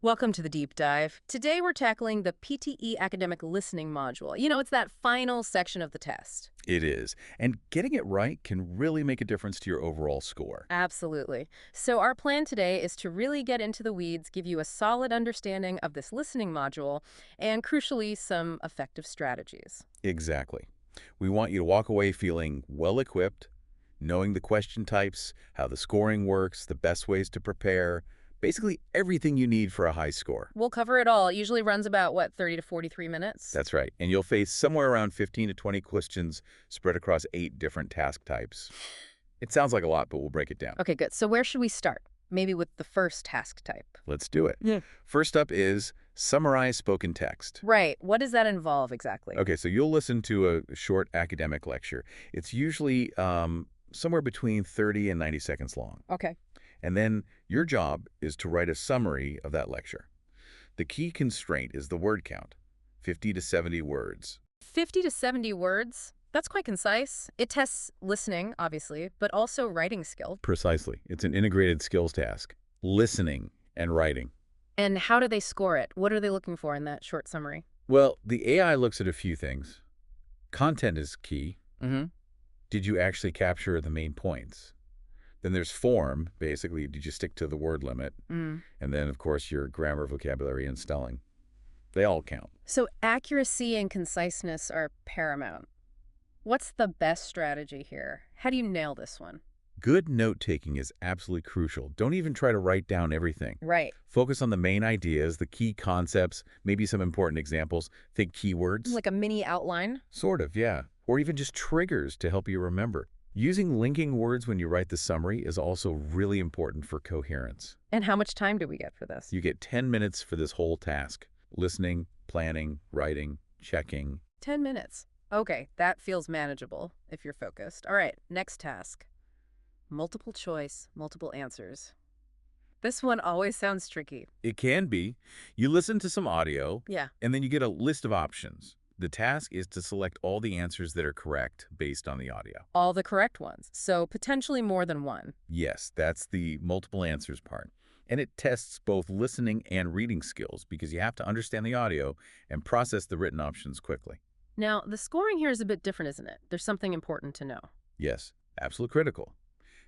Welcome to the deep dive. Today we're tackling the PTE academic listening module. It's that final section of the test. It is. And getting it right can really make a difference to your overall score. Absolutely. So our plan today is to really get into the weeds, give you a solid understanding of this listening module, and crucially, some effective strategies. Exactly. We want you to walk away feeling well-equipped, knowing the question types, how the scoring works, the best ways to prepare, basically everything you need for a high score. We'll cover it all. It usually runs about, 30 to 43 minutes? That's right. And you'll face somewhere around 15 to 20 questions spread across 8 different task types. It sounds like a lot, but we'll break it down. Okay, good. So where should we start? Maybe with the first task type. Let's do it. Yeah. First up is summarize spoken text. Right. What does that involve exactly? Okay, so you'll listen to a short academic lecture. It's usually somewhere between 30 and 90 seconds long. Okay. And then your job is to write a summary of that lecture. The key constraint is the word count, 50 to 70 words. 50 to 70 words? That's quite concise. It tests listening, obviously, but also writing skill. Precisely. It's an integrated skills task, listening and writing. And how do they score it? What are they looking for in that short summary? Well, the AI looks at a few things. Content is key. Mm-hmm. Did you actually capture the main points? Then there's form, basically, did you stick to the word limit? Mm. And then, of course, your grammar, vocabulary, and spelling. They all count. So accuracy and conciseness are paramount. What's the best strategy here? How do you nail this one? Good note-taking is absolutely crucial. Don't even try to write down everything. Right. Focus on the main ideas, the key concepts, maybe some important examples. Think keywords. Like a mini outline? Sort of, yeah. Or even just triggers to help you remember. Using linking words when you write the summary is also really important for coherence. And how much time do we get for this? You get 10 minutes for this whole task. Listening, planning, writing, checking. 10 minutes. Okay, that feels manageable if you're focused. All right, next task. Multiple choice, multiple answers. This one always sounds tricky. It can be. You listen to some audio, Yeah. and then you get a list of options. The task is to select all the answers that are correct based on the audio. All the correct ones, so potentially more than one. Yes, that's the multiple answers part. And it tests both listening and reading skills because you have to understand the audio and process the written options quickly. Now, the scoring here is a bit different, isn't it? There's something important to know. Yes, absolutely critical.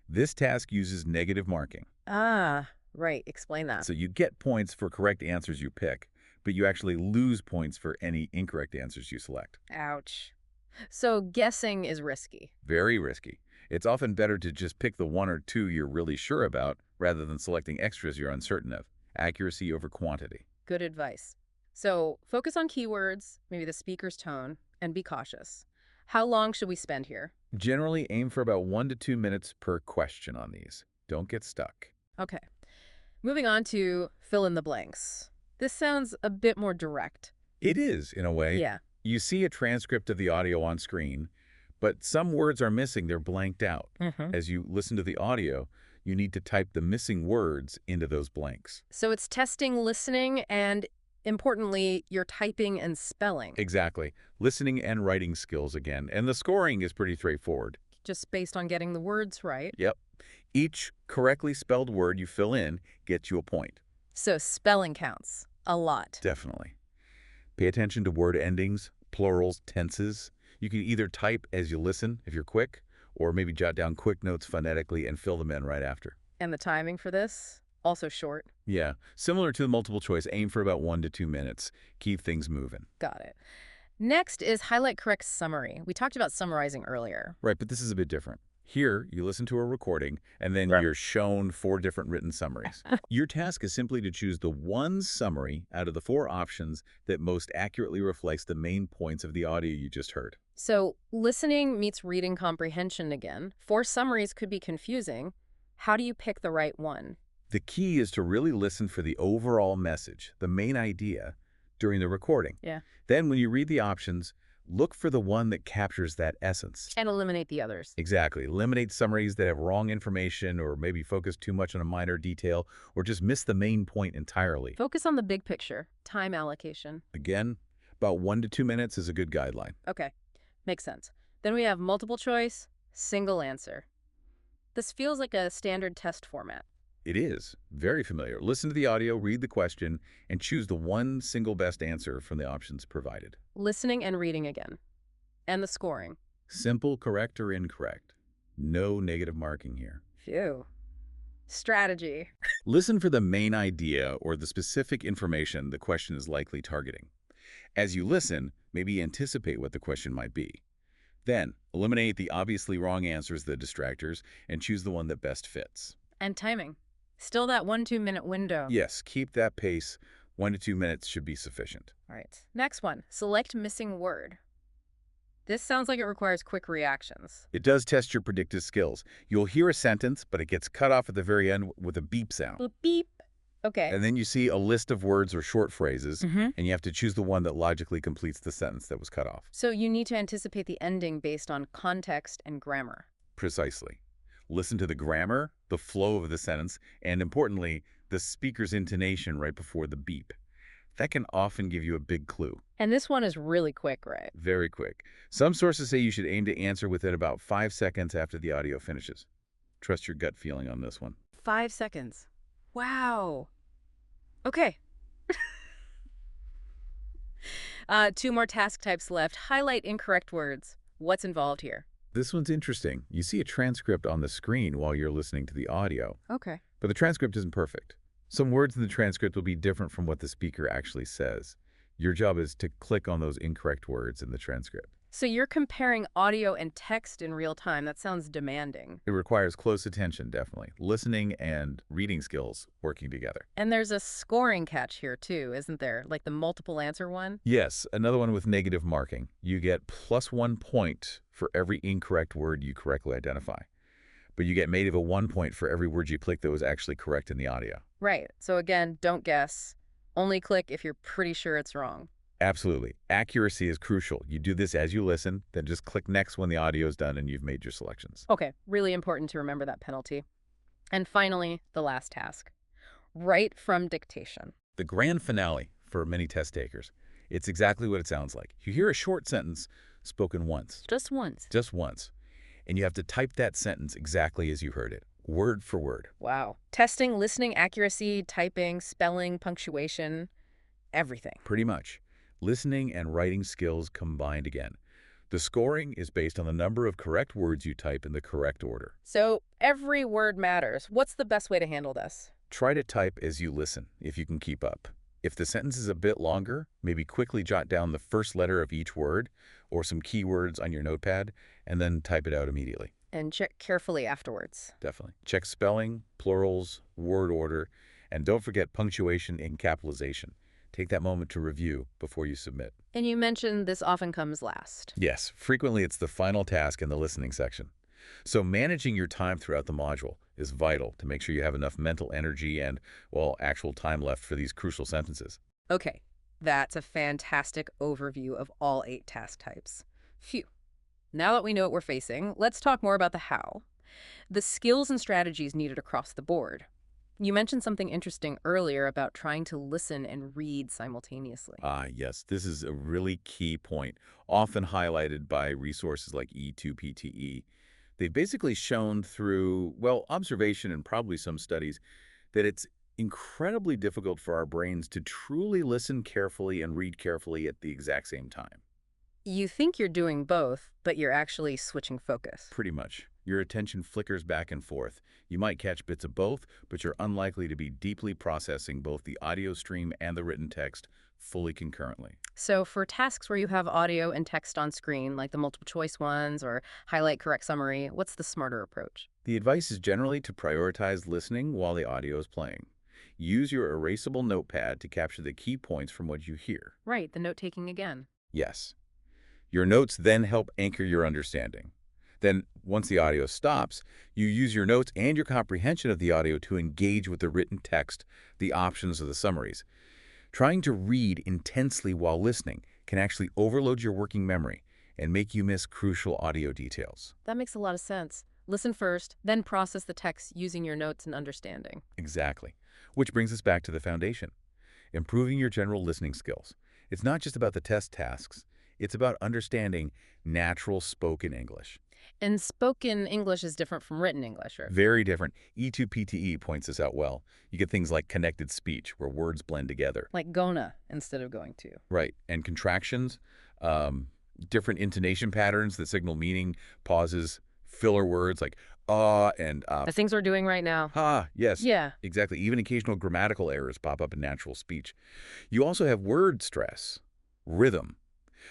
This task uses negative marking. Ah, right. Explain that. So you get points for correct answers you pick, but you actually lose points for any incorrect answers you select. Ouch. So guessing is risky. Very risky. It's often better to just pick the one or two you're really sure about rather than selecting extras you're uncertain of. Accuracy over quantity. Good advice. So focus on keywords, maybe the speaker's tone, and be cautious. How long should we spend here? Generally aim for about 1 to 2 minutes per question on these. Don't get stuck. Okay. Moving on to fill in the blanks. This sounds a bit more direct. It is, in a way. Yeah. You see a transcript of the audio on screen, but some words are missing. They're blanked out. Mm-hmm. As you listen to the audio, you need to type the missing words into those blanks. So it's testing listening and, importantly, your typing and spelling. Exactly. Listening and writing skills again. And the scoring is pretty straightforward. Just based on getting the words right. Yep. Each correctly spelled word you fill in gets you a point. So spelling counts a lot. Definitely. Pay attention to word endings, plurals, tenses. You can either type as you listen if you're quick, or maybe jot down quick notes phonetically and fill them in right after. And the timing for this? Also short. Yeah, similar to the multiple choice, aim for about 1 to 2 minutes. Keep things moving. Got it. Next is highlight correct summary. We talked about summarizing earlier. Right, but this is a bit different. Here, you listen to a recording, and then Right. you're shown 4 different written summaries. Your task is simply to choose the one summary out of the 4 options that most accurately reflects the main points of the audio you just heard. So listening meets reading comprehension again. 4 summaries could be confusing. How do you pick the right one? The key is to really listen for the overall message, the main idea, during the recording. Yeah. Then when you read the options, look for the one that captures that essence. And eliminate the others. Exactly. Eliminate summaries that have wrong information or maybe focus too much on a minor detail or just miss the main point entirely. Focus on the big picture. Time allocation. Again, about 1 to 2 minutes is a good guideline. Okay. Makes sense. Then we have multiple choice, single answer. This feels like a standard test format. It is very familiar. Listen to the audio, read the question, and choose the one single best answer from the options provided. Listening and reading again. And the scoring. Simple, correct, or incorrect. No negative marking here. Phew. Strategy. Listen for the main idea or the specific information the question is likely targeting. As you listen, maybe anticipate what the question might be. Then, eliminate the obviously wrong answers, the distractors, and choose the one that best fits. And timing. Still that 1-2 minute window. Yes, keep that pace. 1 to 2 minutes should be sufficient. All right. Next one. Select missing word. This sounds like it requires quick reactions. It does test your predictive skills. You'll hear a sentence, but it gets cut off at the very end with a beep sound. Beep, beep. Okay. And then you see a list of words or short phrases, Mm-hmm. and you have to choose the one that logically completes the sentence that was cut off. So you need to anticipate the ending based on context and grammar. Precisely. Listen to the grammar, the flow of the sentence, and importantly, the speaker's intonation right before the beep. That can often give you a big clue. And this one is really quick, right? Very quick. Some sources say you should aim to answer within about 5 seconds after the audio finishes. Trust your gut feeling on this one. 5 seconds. Wow. Okay. 2 more task types left. Highlight incorrect words. What's involved here? This one's interesting. You see a transcript on the screen while you're listening to the audio, Okay. but the transcript isn't perfect. Some words in the transcript will be different from what the speaker actually says. Your job is to click on those incorrect words in the transcript. So you're comparing audio and text in real time. That sounds demanding. It requires close attention, definitely. Listening and reading skills working together. And there's a scoring catch here too, isn't there? Like the multiple answer one? Yes, another one with negative marking. You get +1 point for every incorrect word you correctly identify. But you get made of a 1 point for every word you click that was actually correct in the audio. Right. So again, don't guess. Only click if you're pretty sure it's wrong. Absolutely. Accuracy is crucial. You do this as you listen, then just click next when the audio is done and you've made your selections. Okay, really important to remember that penalty. And finally, the last task. Write from dictation. The grand finale for many test takers. It's exactly what it sounds like. You hear a short sentence spoken once. Just once. Just once. And you have to type that sentence exactly as you heard it, word for word. Wow. Testing listening accuracy, typing, spelling, punctuation, everything. Pretty much. Listening and writing skills combined again. The scoring is based on the number of correct words you type in the correct order. So every word matters. What's the best way to handle this? Try to type as you listen, if you can keep up. If the sentence is a bit longer, maybe quickly jot down the first letter of each word or some keywords on your notepad, and then type it out immediately. And check carefully afterwards. Definitely. Check spelling, plurals, word order, and don't forget punctuation and capitalization. Take that moment to review before you submit. And you mentioned this often comes last. Yes, frequently it's the final task in the listening section. So managing your time throughout the module is vital to make sure you have enough mental energy and, well, actual time left for these crucial sentences. Okay, that's a fantastic overview of all 8 task types. Phew. Now that we know what we're facing, let's talk more about the how. The skills and strategies needed across the board. You mentioned something interesting earlier about trying to listen and read simultaneously. Yes, this is a really key point, often highlighted by resources like E2PTE. They've basically shown through, well, observation and probably some studies, that it's incredibly difficult for our brains to truly listen carefully and read carefully at the exact same time. You think you're doing both, but you're actually switching focus. Pretty much. Your attention flickers back and forth. You might catch bits of both, but you're unlikely to be deeply processing both the audio stream and the written text fully concurrently. So for tasks where you have audio and text on screen, like the multiple choice ones or highlight correct summary, what's the smarter approach? The advice is generally to prioritize listening while the audio is playing. Use your erasable notepad to capture the key points from what you hear. Right, the note-taking again. Yes. Your notes then help anchor your understanding. Then, once the audio stops, you use your notes and your comprehension of the audio to engage with the written text, the options, or the summaries. Trying to read intensely while listening can actually overload your working memory and make you miss crucial audio details. That makes a lot of sense. Listen first, then process the text using your notes and understanding. Exactly. Which brings us back to the foundation. Improving your general listening skills. It's not just about the test tasks. It's about understanding natural spoken English. And spoken English is different from written English, or Very different. E2 PTE points this out well. You get things like connected speech, where words blend together. like gonna instead of going to. Right. And contractions, um, different intonation patterns that signal meaning, pauses, filler words like and As things we're doing right now. ha. Yes, Yeah. exactly. Even occasional grammatical errors pop up in natural speech. You also have word stress, rhythm.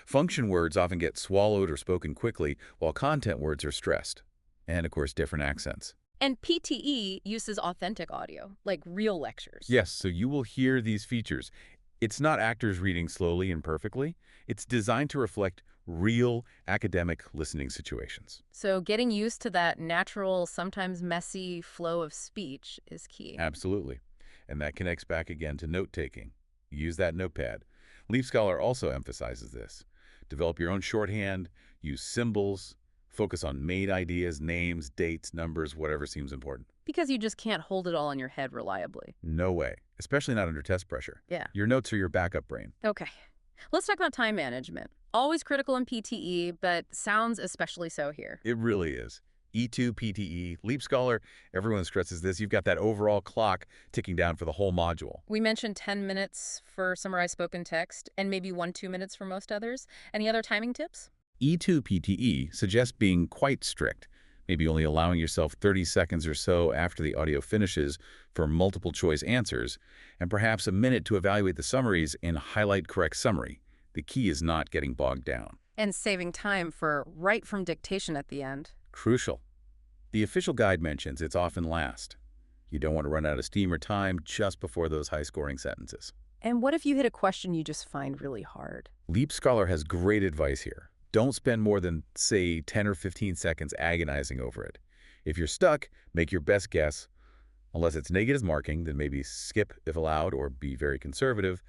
Function words often get swallowed or spoken quickly, while content words are stressed. And, of course, different accents. And PTE uses authentic audio, like real lectures. Yes, so you will hear these features. It's not actors reading slowly and perfectly. It's designed to reflect real academic listening situations. So getting used to that natural, sometimes messy flow of speech is key. Absolutely. And that connects back again to note-taking. Use that notepad. Leaf Scholar also emphasizes this. Develop your own shorthand, use symbols, focus on main ideas, names, dates, numbers, whatever seems important. Because you just can't hold it all in your head reliably. No way, especially not under test pressure. Yeah. Your notes are your backup brain. Okay. Let's talk about time management. Always critical in PTE, but sounds especially so here. It really is. E2, PTE, Leap Scholar, everyone stresses this. You've got that overall clock ticking down for the whole module. We mentioned 10 minutes for summarized spoken text and maybe 1-2 minutes for most others. Any other timing tips? E2 PTE suggests being quite strict, maybe only allowing yourself 30 seconds or so after the audio finishes for multiple choice answers, and perhaps a minute to evaluate the summaries and highlight correct summary. The key is not getting bogged down. And saving time for right from dictation at the end. Crucial. The official guide mentions it's often last. You don't want to run out of steam or time just before those high-scoring sentences. And what if you hit a question you just find really hard? Leap Scholar has great advice here. Don't spend more than, say, 10 or 15 seconds agonizing over it. If you're stuck, make your best guess. Unless it's negative marking, then maybe skip if allowed or be very conservative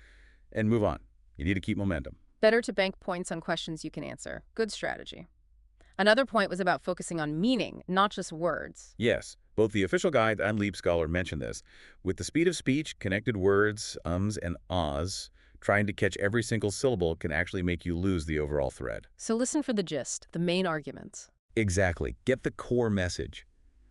and move on. You need to keep momentum. Better to bank points on questions you can answer. Good strategy. Another point was about focusing on meaning, not just words. Yes, both the official guide and Leap Scholar mention this. With the speed of speech, connected words, ums and ahs, trying to catch every single syllable can actually make you lose the overall thread. So listen for the gist, the main arguments. Exactly. Get the core message.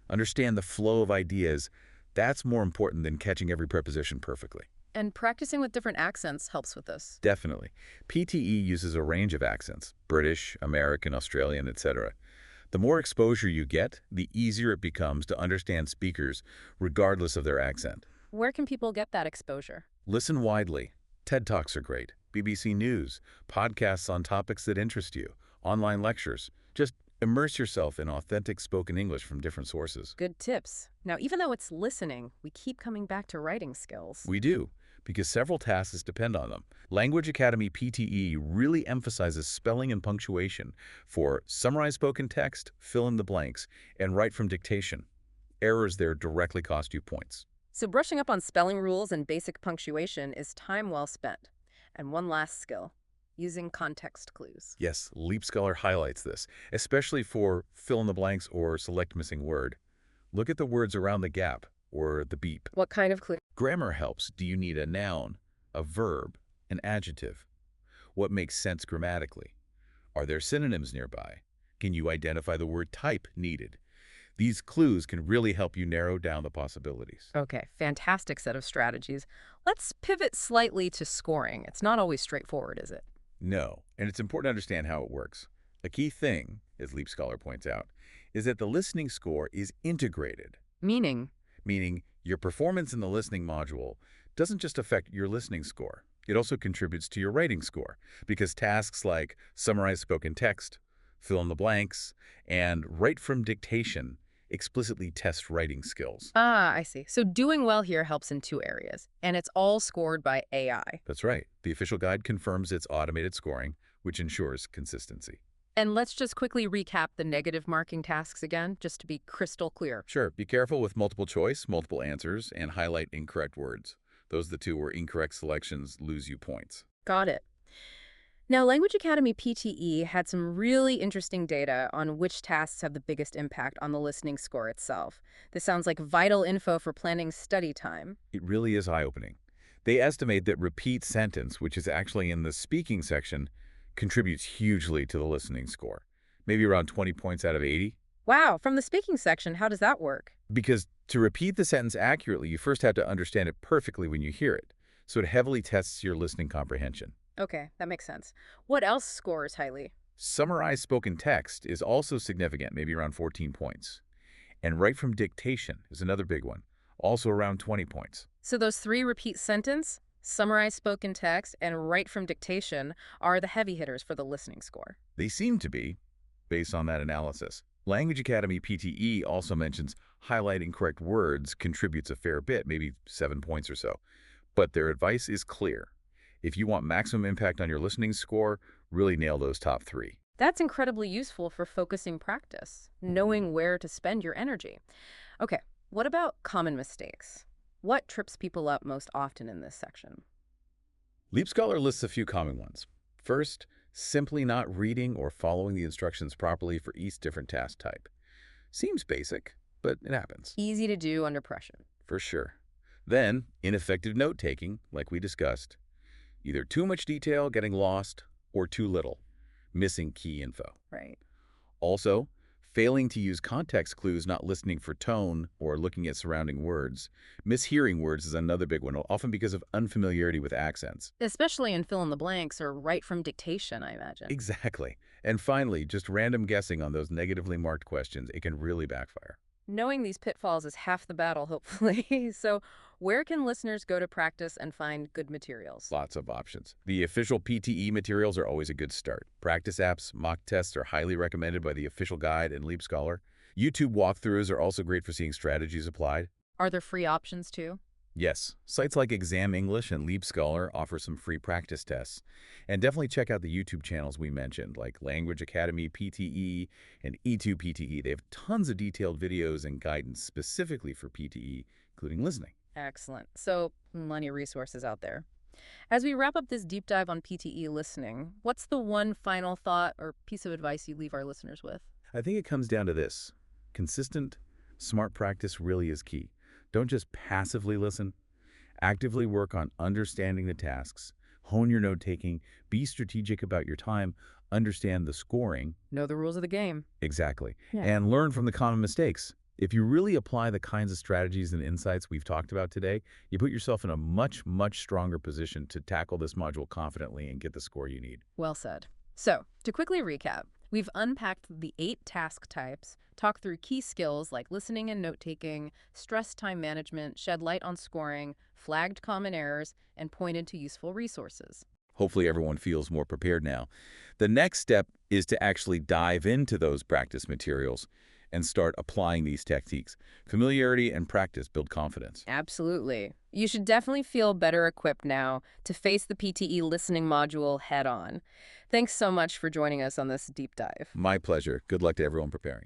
Understand the flow of ideas. That's more important than catching every preposition perfectly. And practicing with different accents helps with this. Definitely. PTE uses a range of accents, British, American, Australian, etc. The more exposure you get, the easier it becomes to understand speakers, regardless of their accent. Where can people get that exposure? Listen widely. TED Talks are great. BBC News, podcasts on topics that interest you, online lectures. Just immerse yourself in authentic spoken English from different sources. Good tips. Now, even though it's listening, we keep coming back to writing skills. We do, because several tasks depend on them. Language Academy PTE really emphasizes spelling and punctuation for summarize spoken text, fill in the blanks, and write from dictation. Errors there directly cost you points. So brushing up on spelling rules and basic punctuation is time well spent. And one last skill, using context clues. Yes, Leap Scholar highlights this, especially for fill in the blanks or select missing word. Look at the words around the gap or the beep. What kind of clue? Grammar helps. Do you need a noun, a verb, an adjective? What makes sense grammatically? Are there synonyms nearby? Can you identify the word type needed? These clues can really help you narrow down the possibilities. Okay, fantastic set of strategies. Let's pivot slightly to scoring. It's not always straightforward, is it? No, and it's important to understand how it works. A key thing, as Leap Scholar points out, is that the listening score is integrated, Meaning? meaning your performance in the listening module doesn't just affect your listening score. It also contributes to your writing score, because tasks like summarize spoken text, fill in the blanks, and write from dictation explicitly test writing skills. Ah, I see. So doing well here helps in 2 areas, and it's all scored by AI. That's right. The official guide confirms its automated scoring, which ensures consistency. And let's just quickly recap the negative marking tasks again, just to be crystal clear. Sure, be careful with multiple choice, multiple answers, and highlight incorrect words. Those are the 2 where incorrect selections lose you points. Got it. Now, Language Academy PTE had some really interesting data on which tasks have the biggest impact on the listening score itself. This sounds like vital info for planning study time. It really is eye-opening. They estimate that repeat sentence, which is actually in the speaking section, contributes hugely to the listening score. maybe around 20 points out of 80. Wow, from the speaking section, how does that work? Because to repeat the sentence accurately, you first have to understand it perfectly when you hear it. So it heavily tests your listening comprehension. Okay, that makes sense. What else scores highly? Summarized spoken text is also significant, maybe around 14 points. And write from dictation is another big one, also around 20 points. So those three: repeat sentence, summarize spoken text, and write from dictation are the heavy hitters for the listening score. They seem to be, based on that analysis. Language Academy PTE also mentions highlighting correct words contributes a fair bit, maybe 7 points or so. But their advice is clear. If you want maximum impact on your listening score, really nail those top three. That's incredibly useful for focusing practice, knowing where to spend your energy. Okay, what about common mistakes? What trips people up most often in this section? Leap Scholar lists a few common ones. First, simply not reading or following the instructions properly for each different task type. Seems basic, but it happens. Easy to do under pressure. For sure. Then, ineffective note-taking, like we discussed. Either too much detail, getting lost, or too little, missing key info. Right. Also, failing to use context clues, not listening for tone, or looking at surrounding words. Mishearing words is another big one, often because of unfamiliarity with accents. Especially in fill in the blanks or write from dictation, I imagine. Exactly. And finally, just random guessing on those negatively marked questions. It can really backfire. Knowing these pitfalls is half the battle, hopefully. So where can listeners go to practice and find good materials? Lots of options. The official PTE materials are always a good start. Practice apps, mock tests are highly recommended by the official guide and Leap Scholar. YouTube walkthroughs are also great for seeing strategies applied. Are there free options too? Yes, sites like Exam English and Leap Scholar offer some free practice tests. And definitely check out the YouTube channels we mentioned, like Language Academy PTE and E2 PTE. They have tons of detailed videos and guidance specifically for PTE, including listening. Excellent. So plenty of resources out there. As we wrap up this deep dive on PTE listening, what's the one final thought or piece of advice you leave our listeners with? I think it comes down to this. Consistent, smart practice really is key. Don't just passively listen. Actively work on understanding the tasks, hone your note-taking, be strategic about your time, understand the scoring. Know the rules of the game. Exactly. Yeah. And learn from the common mistakes. If you really apply the kinds of strategies and insights we've talked about today, you put yourself in a much, much stronger position to tackle this module confidently and get the score you need. Well said. So, to quickly recap, we've unpacked the 8 task types, talked through key skills like listening and note-taking, stress time management, shed light on scoring, flagged common errors, and pointed to useful resources. Hopefully everyone feels more prepared now. The next step is to actually dive into those practice materials and start applying these techniques. Familiarity and practice build confidence. Absolutely. You should definitely feel better equipped now to face the PTE listening module head on. Thanks so much for joining us on this deep dive. My pleasure. Good luck to everyone preparing.